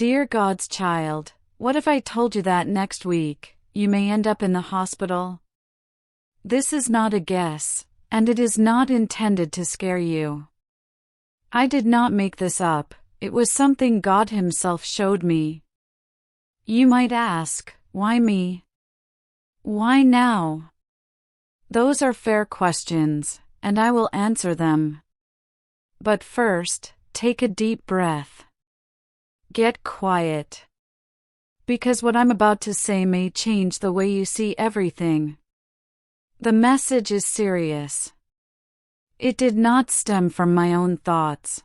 Dear God's child, what if I told you that next week, you may end up in the hospital? This is not a guess, and it is not intended to scare you. I did not make this up, it was something God Himself showed me. You might ask, why me? Why now? Those are fair questions, and I will answer them. But first, take a deep breath. Get quiet. Because what I'm about to say may change the way you see everything. The message is serious. It did not stem from my own thoughts.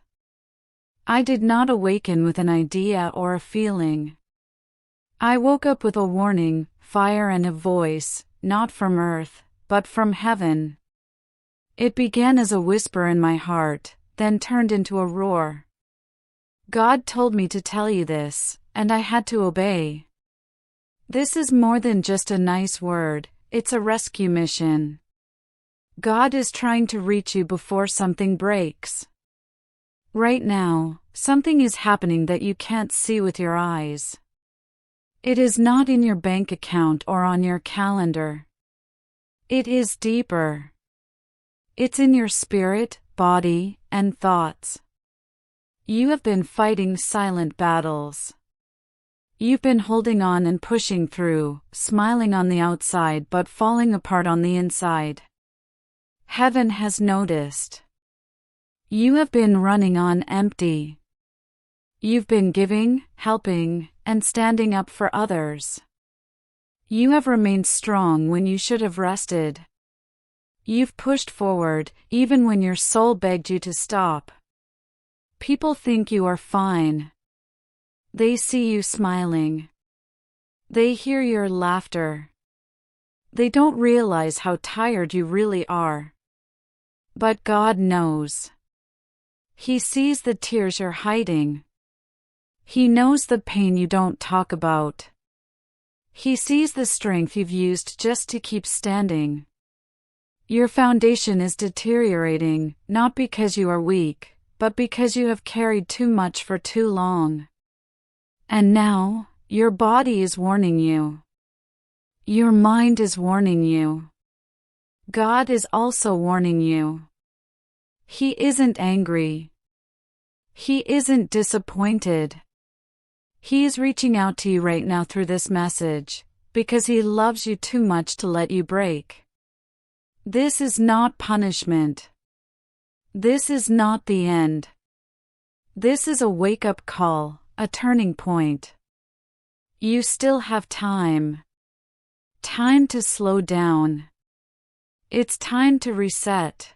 I did not awaken with an idea or a feeling. I woke up with a warning, fire and a voice, not from earth, but from heaven. It began as a whisper in my heart, then turned into a roar. God told me to tell you this, and I had to obey. This is more than just a nice word, it's a rescue mission. God is trying to reach you before something breaks. Right now, something is happening that you can't see with your eyes. It is not in your bank account or on your calendar. It is deeper. It's in your spirit, body, and thoughts. You have been fighting silent battles. You've been holding on and pushing through, smiling on the outside but falling apart on the inside. Heaven has noticed. You have been running on empty. You've been giving, helping, and standing up for others. You have remained strong when you should have rested. You've pushed forward, even when your soul begged you to stop. People think you are fine. They see you smiling. They hear your laughter. They don't realize how tired you really are. But God knows. He sees the tears you're hiding. He knows the pain you don't talk about. He sees the strength you've used just to keep standing. Your foundation is deteriorating, not because you are weak, but because you have carried too much for too long. And now, your body is warning you. Your mind is warning you. God is also warning you. He isn't angry. He isn't disappointed. He is reaching out to you right now through this message, because He loves you too much to let you break. This is not punishment. This is not the end. This is a wake-up call, a turning point. You still have time. Time to slow down. It's time to reset.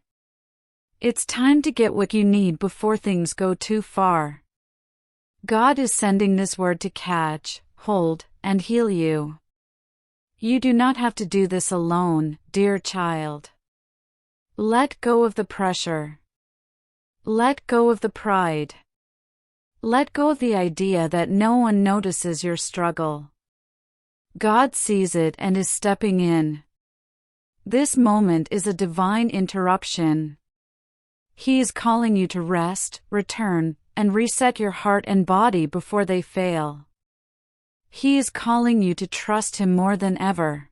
It's time to get what you need before things go too far. God is sending this word to catch, hold, and heal you. You do not have to do this alone, dear child. Let go of the pressure. Let go of the pride. Let go of the idea that no one notices your struggle. God sees it and is stepping in. This moment is a divine interruption. He is calling you to rest, return, and reset your heart and body before they fail. He is calling you to trust Him more than ever.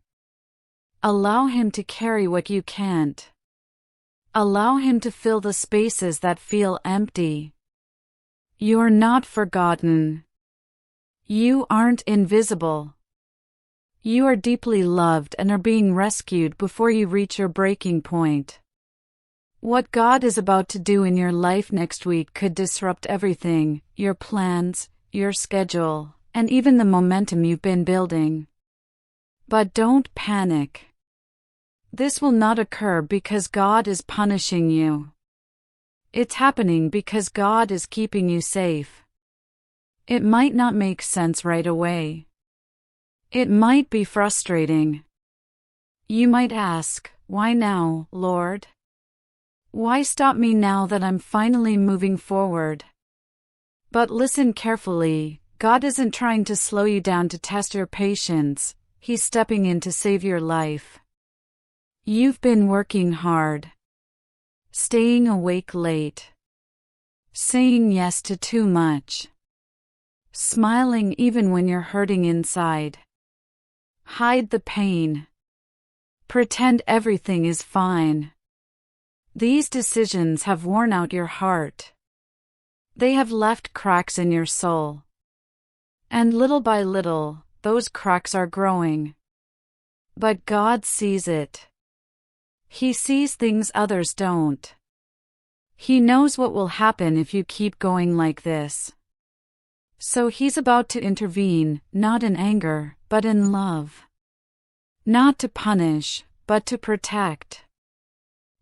Allow Him to carry what you can't. Allow Him to fill the spaces that feel empty. You're not forgotten. You aren't invisible. You are deeply loved and are being rescued before you reach your breaking point. What God is about to do in your life next week could disrupt everything, your plans, your schedule, and even the momentum you've been building. But don't panic. This will not occur because God is punishing you. It's happening because God is keeping you safe. It might not make sense right away. It might be frustrating. You might ask, why now, Lord? Why stop me now that I'm finally moving forward? But listen carefully, God isn't trying to slow you down to test your patience, He's stepping in to save your life. You've been working hard. Staying awake late. Saying yes to too much. smiling even when you're hurting inside. Hide the pain. Pretend everything is fine. These decisions have worn out your heart. They have left cracks in your soul. And little by little, those cracks are growing. But God sees it. He sees things others don't. He knows what will happen if you keep going like this. So He's about to intervene, not in anger, but in love. Not to punish, but to protect.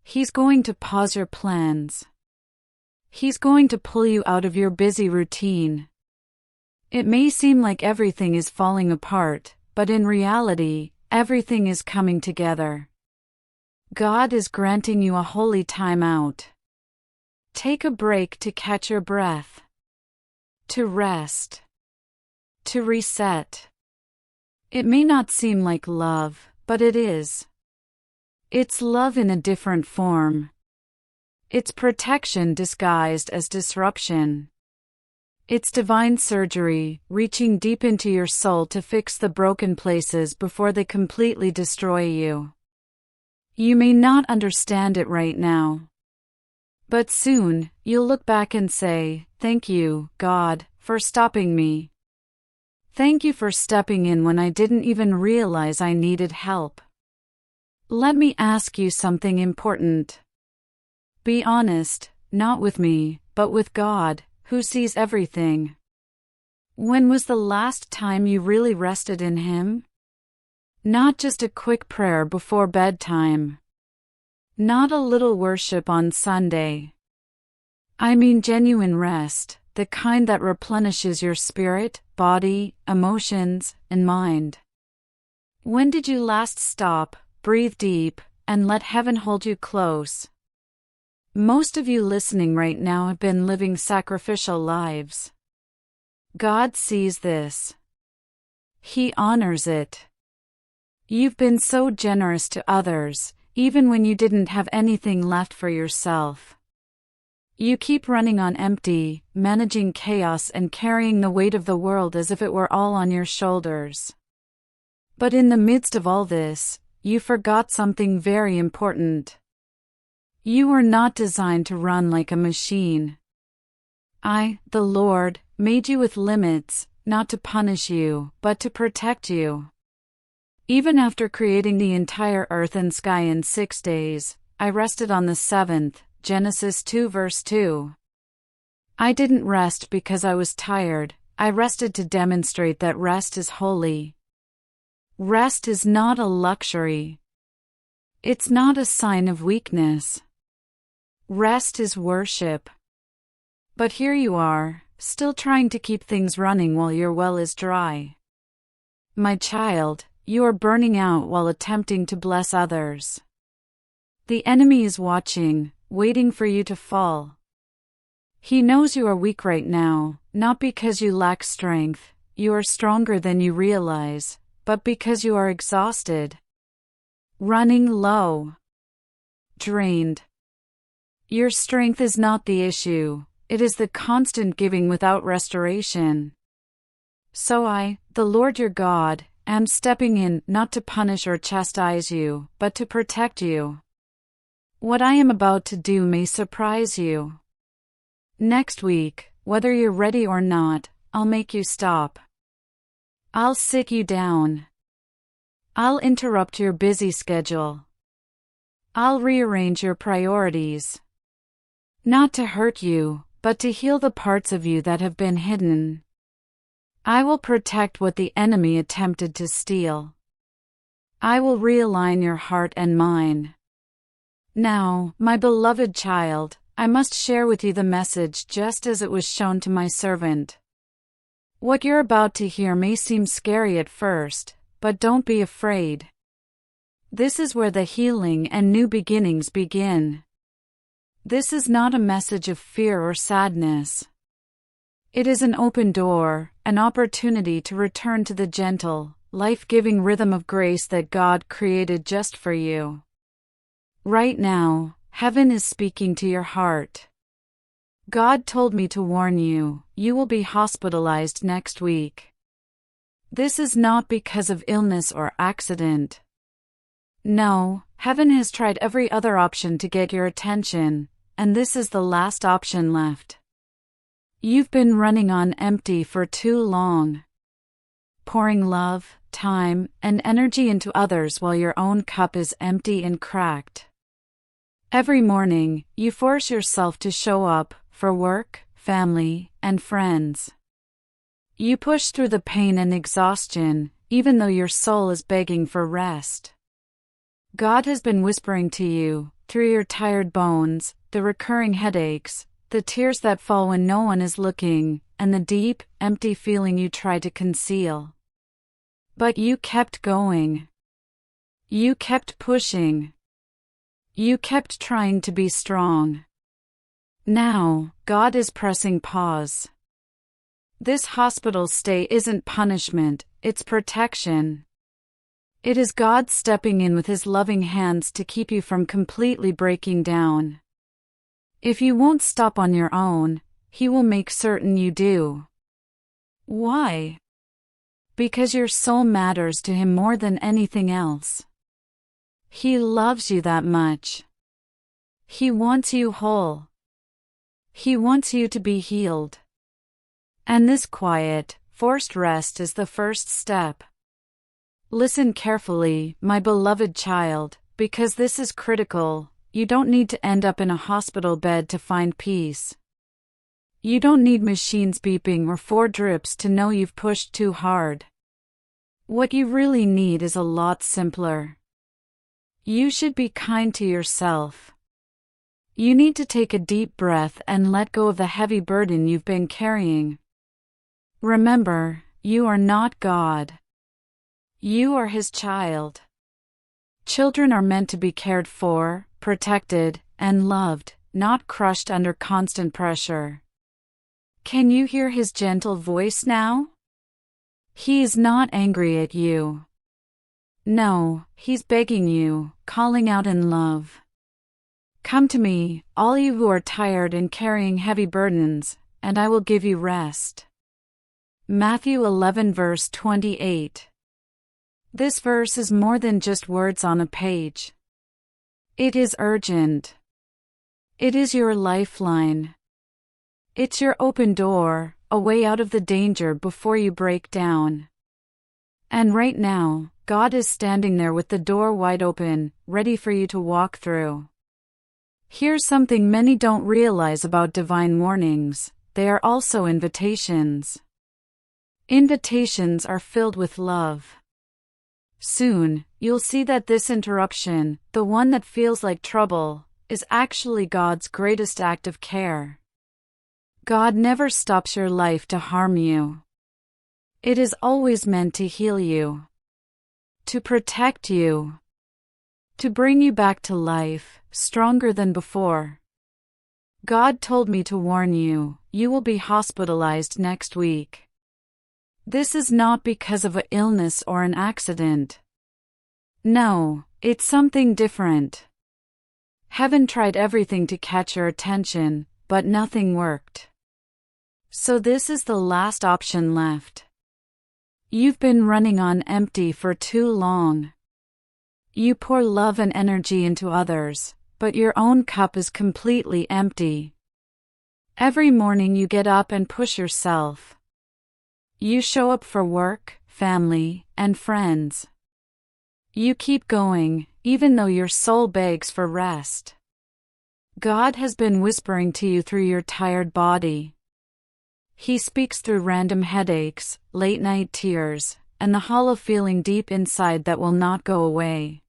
He's going to pause your plans. He's going to pull you out of your busy routine. It may seem like everything is falling apart, but in reality, everything is coming together. God is granting you a holy time out. Take a break to catch your breath. To rest. To reset. It may not seem like love, but it is. It's love in a different form. It's protection disguised as disruption. It's divine surgery, reaching deep into your soul to fix the broken places before they completely destroy you. You may not understand it right now. But soon, you'll look back and say, "Thank you, God, for stopping me. Thank you for stepping in when I didn't even realize I needed help." Let me ask you something important. Be honest, not with me, but with God, who sees everything. When was the last time you really rested in Him? Not just a quick prayer before bedtime. Not a little worship on Sunday. I mean genuine rest, the kind that replenishes your spirit, body, emotions, and mind. When did you last stop, breathe deep, and let heaven hold you close? Most of you listening right now have been living sacrificial lives. God sees this. He honors it. You've been so generous to others, even when you didn't have anything left for yourself. You keep running on empty, managing chaos and carrying the weight of the world as if it were all on your shoulders. But in the midst of all this, you forgot something very important. You were not designed to run like a machine. I, the Lord, made you with limits, not to punish you, but to protect you. Even after creating the entire earth and sky in 6 days, I rested on the seventh, Genesis 2 verse 2. I didn't rest because I was tired, I rested to demonstrate that rest is holy. Rest is not a luxury. It's not a sign of weakness. Rest is worship. But here you are, still trying to keep things running while your well is dry. My child, you are burning out while attempting to bless others. The enemy is watching, waiting for you to fall. He knows you are weak right now, not because you lack strength, you are stronger than you realize, but because you are exhausted. Running low. Drained. Your strength is not the issue, it is the constant giving without restoration. So I, the Lord your God, am stepping in not to punish or chastise you, but to protect you. What I am about to do may surprise you. Next week, whether you're ready or not, I'll make you stop. I'll sit you down. I'll interrupt your busy schedule. I'll rearrange your priorities. Not to hurt you, but to heal the parts of you that have been hidden. I will protect what the enemy attempted to steal. I will realign your heart and mind. Now, my beloved child, I must share with you the message just as it was shown to my servant. What you're about to hear may seem scary at first, but don't be afraid. This is where the healing and new beginnings begin. This is not a message of fear or sadness. It is an open door, an opportunity to return to the gentle, life-giving rhythm of grace that God created just for you. Right now, heaven is speaking to your heart. God told me to warn you, you will be hospitalized next week. This is not because of illness or accident. No, heaven has tried every other option to get your attention, and this is the last option left. You've been running on empty for too long. Pouring love, time, and energy into others while your own cup is empty and cracked. Every morning, you force yourself to show up for work, family, and friends. You push through the pain and exhaustion, even though your soul is begging for rest. God has been whispering to you, through your tired bones, the recurring headaches, the tears that fall when no one is looking, and the deep, empty feeling you try to conceal. But you kept going. You kept pushing. You kept trying to be strong. Now, God is pressing pause. This hospital stay isn't punishment, it's protection. It is God stepping in with His loving hands to keep you from completely breaking down. If you won't stop on your own, He will make certain you do. Why? Because your soul matters to Him more than anything else. He loves you that much. He wants you whole. He wants you to be healed. And this quiet, forced rest is the first step. Listen carefully, my beloved child, because this is critical. You don't need to end up in a hospital bed to find peace. You don't need machines beeping or 4 drips to know you've pushed too hard. What you really need is a lot simpler. You should be kind to yourself. You need to take a deep breath and let go of the heavy burden you've been carrying. Remember, you are not God. You are His child. Children are meant to be cared for, protected, and loved, not crushed under constant pressure. Can you hear His gentle voice now? He is not angry at you. No, He's begging you, calling out in love. Come to me, all you who are tired and carrying heavy burdens, and I will give you rest. Matthew 11 verse 28. This verse is more than just words on a page. It is urgent. It is your lifeline. It's your open door, a way out of the danger before you break down. And right now, God is standing there with the door wide open, ready for you to walk through. Here's something many don't realize about divine warnings: they are also invitations. Invitations are filled with love. Soon, you'll see that this interruption, the one that feels like trouble, is actually God's greatest act of care. God never stops your life to harm you. It is always meant to heal you, to protect you, to bring you back to life, stronger than before. God told me to warn you, you will be hospitalized next week. This is not because of an illness or an accident. No, it's something different. Heaven tried everything to catch your attention, but nothing worked. So this is the last option left. You've been running on empty for too long. You pour love and energy into others, but your own cup is completely empty. Every morning you get up and push yourself. You show up for work, family, and friends. You keep going, even though your soul begs for rest. God has been whispering to you through your tired body. He speaks through random headaches, late-night tears, and the hollow feeling deep inside that will not go away.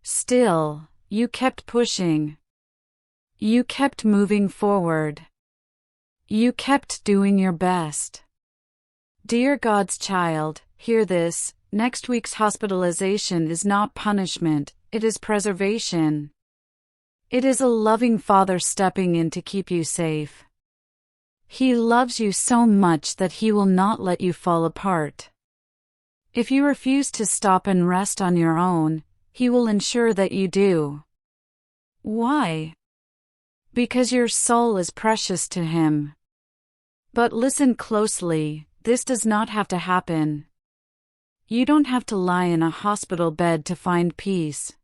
Still, you kept pushing. You kept moving forward. You kept doing your best. Dear God's child, hear this: next week's hospitalization is not punishment, it is preservation. It is a loving Father stepping in to keep you safe. He loves you so much that He will not let you fall apart. If you refuse to stop and rest on your own, He will ensure that you do. Why? because your soul is precious to Him. But listen closely, this does not have to happen. You don't have to lie in a hospital bed to find peace.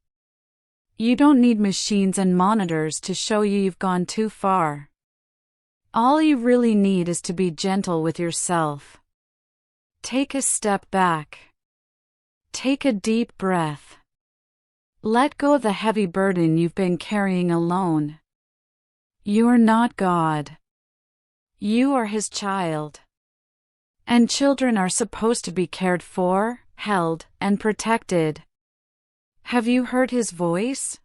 You don't need machines and monitors to show you've gone too far. All you really need is to be gentle with yourself. Take a step back. Take a deep breath. Let go of the heavy burden you've been carrying alone. You're not God. You are His child. And children are supposed to be cared for, held, and protected. Have you heard His voice?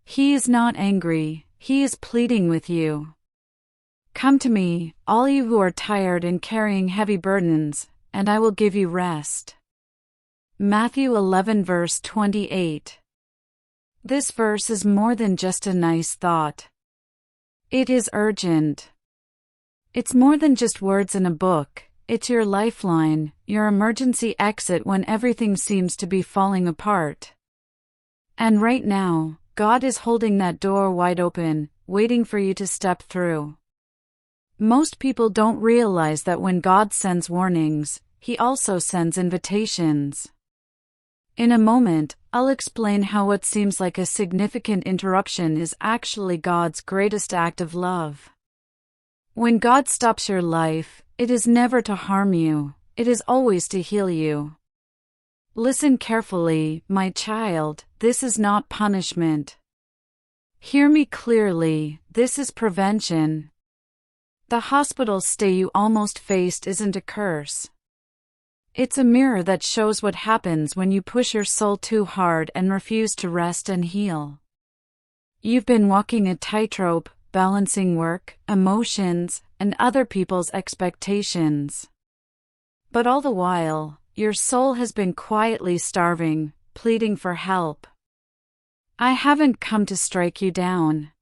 He is not angry, He is pleading with you. Come to me, all you who are tired and carrying heavy burdens, and I will give you rest. Matthew 11 verse 28. This verse is more than just a nice thought. It is urgent. It's more than just words in a book, it's your lifeline, your emergency exit when everything seems to be falling apart. And right now, God is holding that door wide open, waiting for you to step through. Most people don't realize that when God sends warnings, He also sends invitations. In a moment, I'll explain how what seems like a significant interruption is actually God's greatest act of love. When God stops your life, it is never to harm you, it is always to heal you. Listen carefully, my child, this is not punishment. Hear me clearly, this is prevention. The hospital stay you almost faced isn't a curse. It's a mirror that shows what happens when you push your soul too hard and refuse to rest and heal. You've been walking a tightrope, balancing work, emotions, and other people's expectations. But all the while, your soul has been quietly starving, pleading for help. I haven't come to strike you down.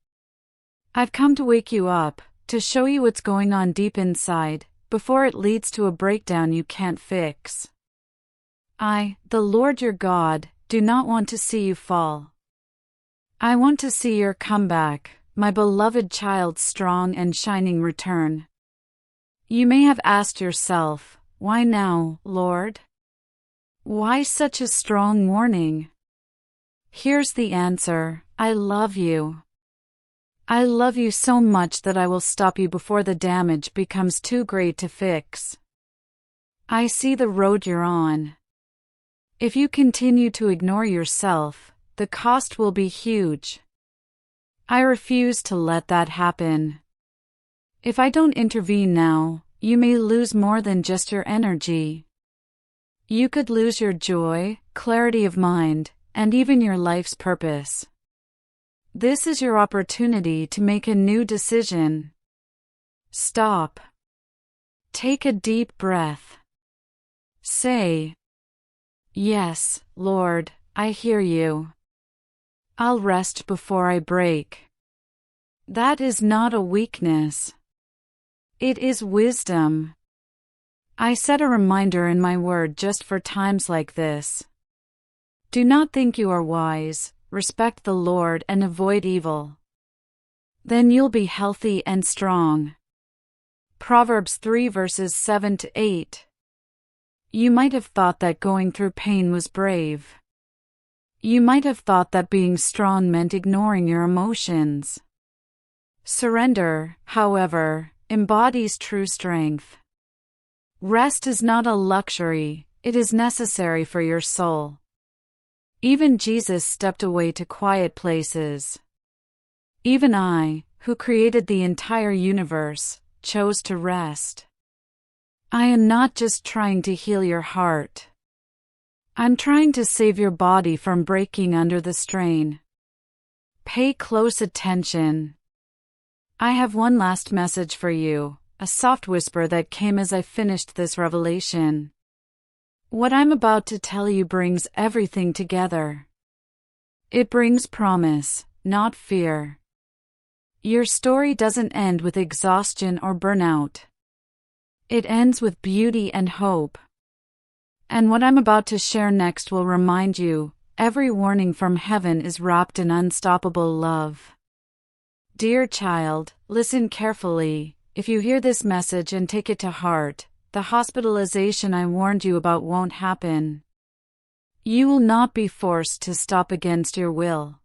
I've come to wake you up, to show you what's going on deep inside, before it leads to a breakdown you can't fix. I, the Lord your God, do not want to see you fall. I want to see your comeback, my beloved child's strong and shining return. You may have asked yourself, why now, Lord? Why such a strong warning? Here's the answer, I love you. I love you so much that I will stop you before the damage becomes too great to fix. I see the road you're on. If you continue to ignore yourself, the cost will be huge. I refuse to let that happen. If I don't intervene now, you may lose more than just your energy. You could lose your joy, clarity of mind, and even your life's purpose. This is your opportunity to make a new decision. Stop. Take a deep breath. Say, yes, Lord, I hear you. I'll rest before I break. That is not a weakness. It is wisdom. I set a reminder in my word just for times like this. Do not think you are wise. Respect the Lord and avoid evil. Then you'll be healthy and strong. Proverbs 3 verses 7 to 8. You might have thought that going through pain was brave. You might have thought that being strong meant ignoring your emotions. Surrender, however, embodies true strength. Rest is not a luxury, it is necessary for your soul. Even Jesus stepped away to quiet places. Even I, who created the entire universe, chose to rest. I am not just trying to heal your heart. I'm trying to save your body from breaking under the strain. Pay close attention. I have one last message for you, a soft whisper that came as I finished this revelation. What I'm about to tell you brings everything together. It brings promise, not fear. Your story doesn't end with exhaustion or burnout. It ends with beauty and hope. And what I'm about to share next will remind you, every warning from heaven is wrapped in unstoppable love. Dear child, listen carefully. If you hear this message and take it to heart, the hospitalization I warned you about won't happen. You will not be forced to stop against your will.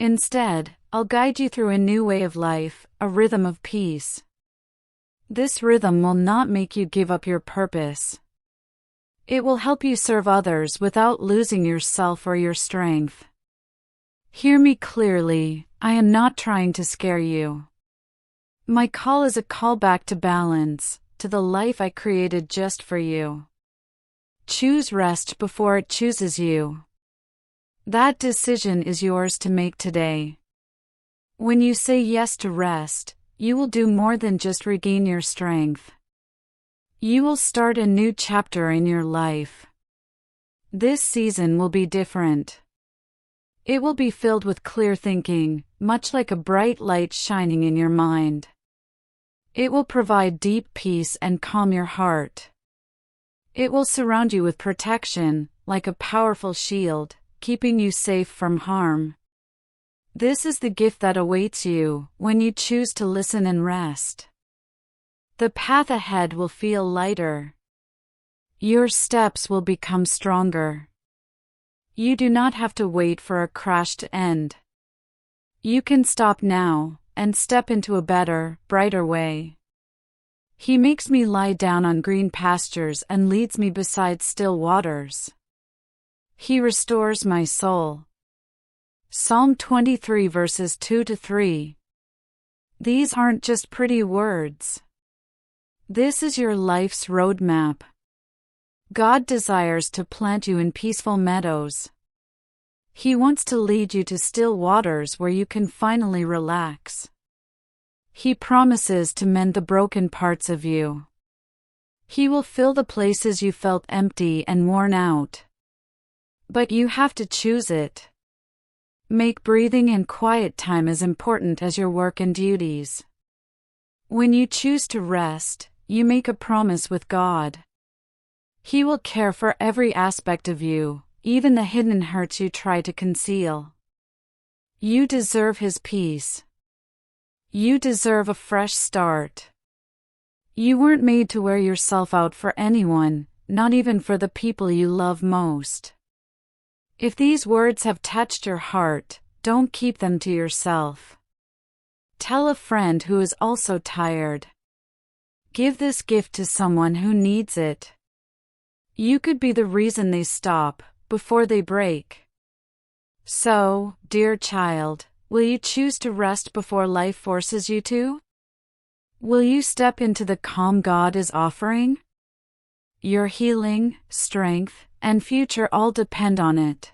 Instead, I'll guide you through a new way of life, a rhythm of peace. This rhythm will not make you give up your purpose. It will help you serve others without losing yourself or your strength. Hear me clearly, I am not trying to scare you. My call is a call back to balance, to the life I created just for you. Choose rest before it chooses you. That decision is yours to make today. When you say yes to rest, you will do more than just regain your strength. You will start a new chapter in your life. This season will be different. It will be filled with clear thinking, much like a bright light shining in your mind. It will provide deep peace and calm your heart. It will surround you with protection, like a powerful shield, keeping you safe from harm. This is the gift that awaits you when you choose to listen and rest. The path ahead will feel lighter. Your steps will become stronger. You do not have to wait for a crash to end. You can stop now and step into a better, brighter way. He makes me lie down on green pastures and leads me beside still waters. He restores my soul. Psalm 23 verses 2-3. These aren't just pretty words. This is your life's roadmap. God desires to plant you in peaceful meadows. He wants to lead you to still waters where you can finally relax. He promises to mend the broken parts of you. He will fill the places you felt empty and worn out. But you have to choose it. Make breathing and quiet time as important as your work and duties. When you choose to rest, you make a promise with God. He will care for every aspect of you, even the hidden hurts you try to conceal. You deserve His peace. You deserve a fresh start. You weren't made to wear yourself out for anyone, not even for the people you love most. If these words have touched your heart, don't keep them to yourself. Tell a friend who is also tired. Give this gift to someone who needs it. You could be the reason they stop, before they break. So, dear child, will you choose to rest before life forces you to? Will you step into the calm God is offering? Your healing, strength, and future all depend on it.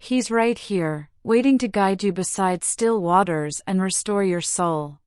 He's right here, waiting to guide you beside still waters and restore your soul.